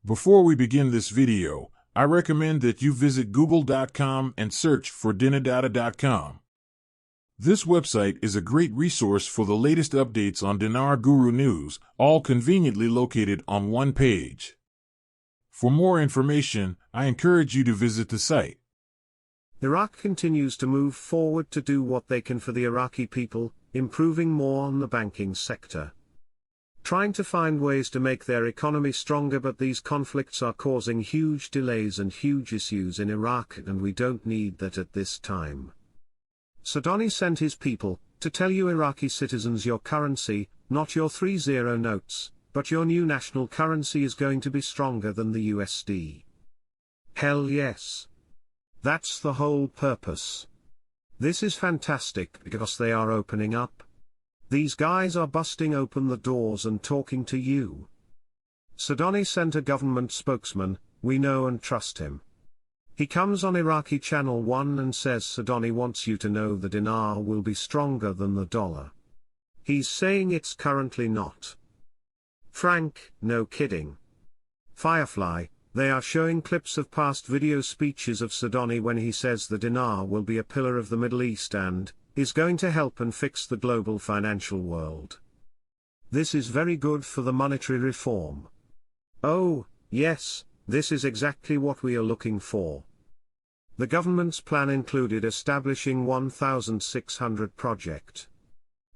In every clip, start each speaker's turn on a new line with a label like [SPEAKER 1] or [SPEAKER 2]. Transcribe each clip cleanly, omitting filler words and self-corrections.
[SPEAKER 1] Before we begin this video, I recommend that you visit google.com and search for dinardata.com. This website is a great resource for the latest updates on Dinar Guru news, all conveniently located on one page. For more information, I encourage you to visit the site.
[SPEAKER 2] Iraq continues to move forward to do what they can for the Iraqi people, improving more on the banking sector. Trying to find ways to make their economy stronger, but these conflicts are causing huge delays and huge issues in Iraq, and we don't need that at this time. Sadoni sent his people to tell you Iraqi citizens your currency, not your 30 notes, but your new national currency is going to be stronger than the USD. Hell yes. That's the whole purpose. This is fantastic because they are opening up. These guys are busting open the doors and talking to you. Sadoni sent a government spokesman, we know and trust him. He comes on Iraqi Channel 1 and says Sadoni wants you to know the dinar will be stronger than the dollar. He's saying it's currently not. Frank, no kidding. Firefly, they are showing clips of past video speeches of Sadoni when he says the dinar will be a pillar of the Middle East and is going to help and fix the global financial world. This is very good for the monetary reform. Oh, yes, this is exactly what we are looking for. The government's plan included establishing 1,600 project.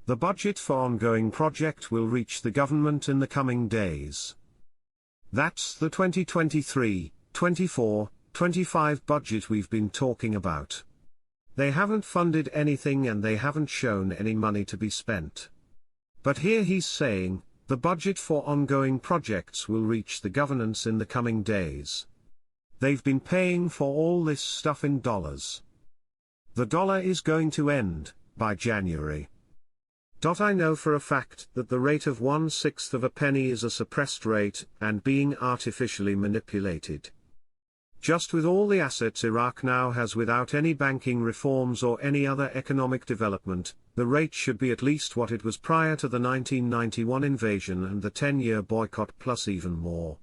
[SPEAKER 2] The budget for ongoing project will reach the government in the coming days. That's the 2023, 24, 25 budget we've been talking about. They haven't funded anything and they haven't shown any money to be spent. But here he's saying, the budget for ongoing projects will reach the governance in the coming days. They've been paying for all this stuff in dollars. The dollar is going to end by January. I know for a fact that the rate of 1/6 of a penny is a suppressed rate and being artificially manipulated. Just with all the assets Iraq now has without any banking reforms or any other economic development, the rate should be at least what it was prior to the 1991 invasion and the 10-year boycott plus even more.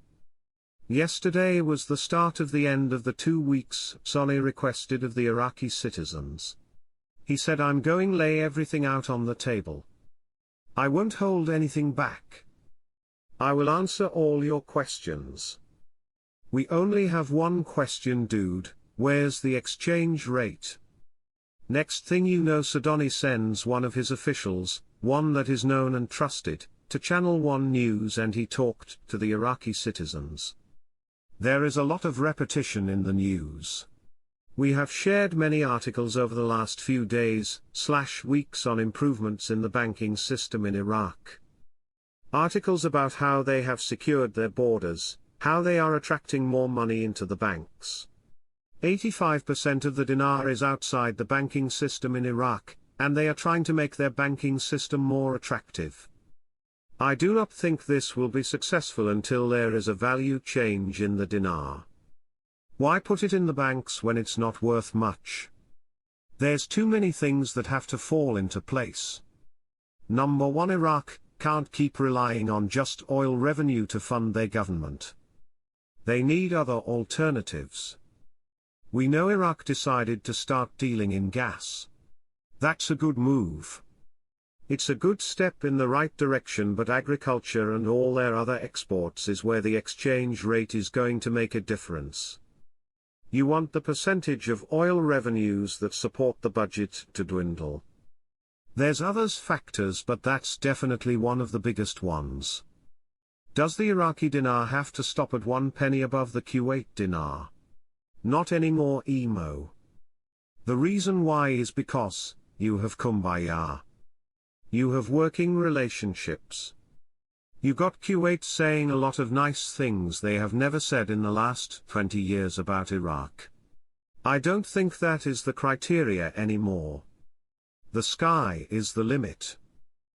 [SPEAKER 2] Yesterday was the start of the end of the 2 weeks Sony requested of the Iraqi citizens. He said, I'm going lay everything out on the table. I won't hold anything back. I will answer all your questions. We only have one question, dude, where's the exchange rate? Next thing you know, Sadoni sends one of his officials, one that is known and trusted, to Channel 1 News, and he talked to the Iraqi citizens. There is a lot of repetition in the news. We have shared many articles over the last few days/weeks on improvements in the banking system in Iraq. Articles about how they have secured their borders, how they are attracting more money into the banks. 85% of the dinar is outside the banking system in Iraq, and they are trying to make their banking system more attractive. I do not think this will be successful until there is a value change in the dinar. Why put it in the banks when it's not worth much? There's too many things that have to fall into place. Number 1, Iraq can't keep relying on just oil revenue to fund their government. They need other alternatives. We know Iraq decided to start dealing in gas. That's a good move. It's a good step in the right direction, but agriculture and all their other exports is where the exchange rate is going to make a difference. You want the percentage of oil revenues that support the budget to dwindle. There's others factors, but that's definitely one of the biggest ones. Does the Iraqi dinar have to stop at 1 penny above the Kuwait dinar? Not anymore, emo. The reason why is because you have kumbaya. You have working relationships. You got Kuwait saying a lot of nice things they have never said in the last 20 years about Iraq. I don't think that is the criteria anymore. The sky is the limit.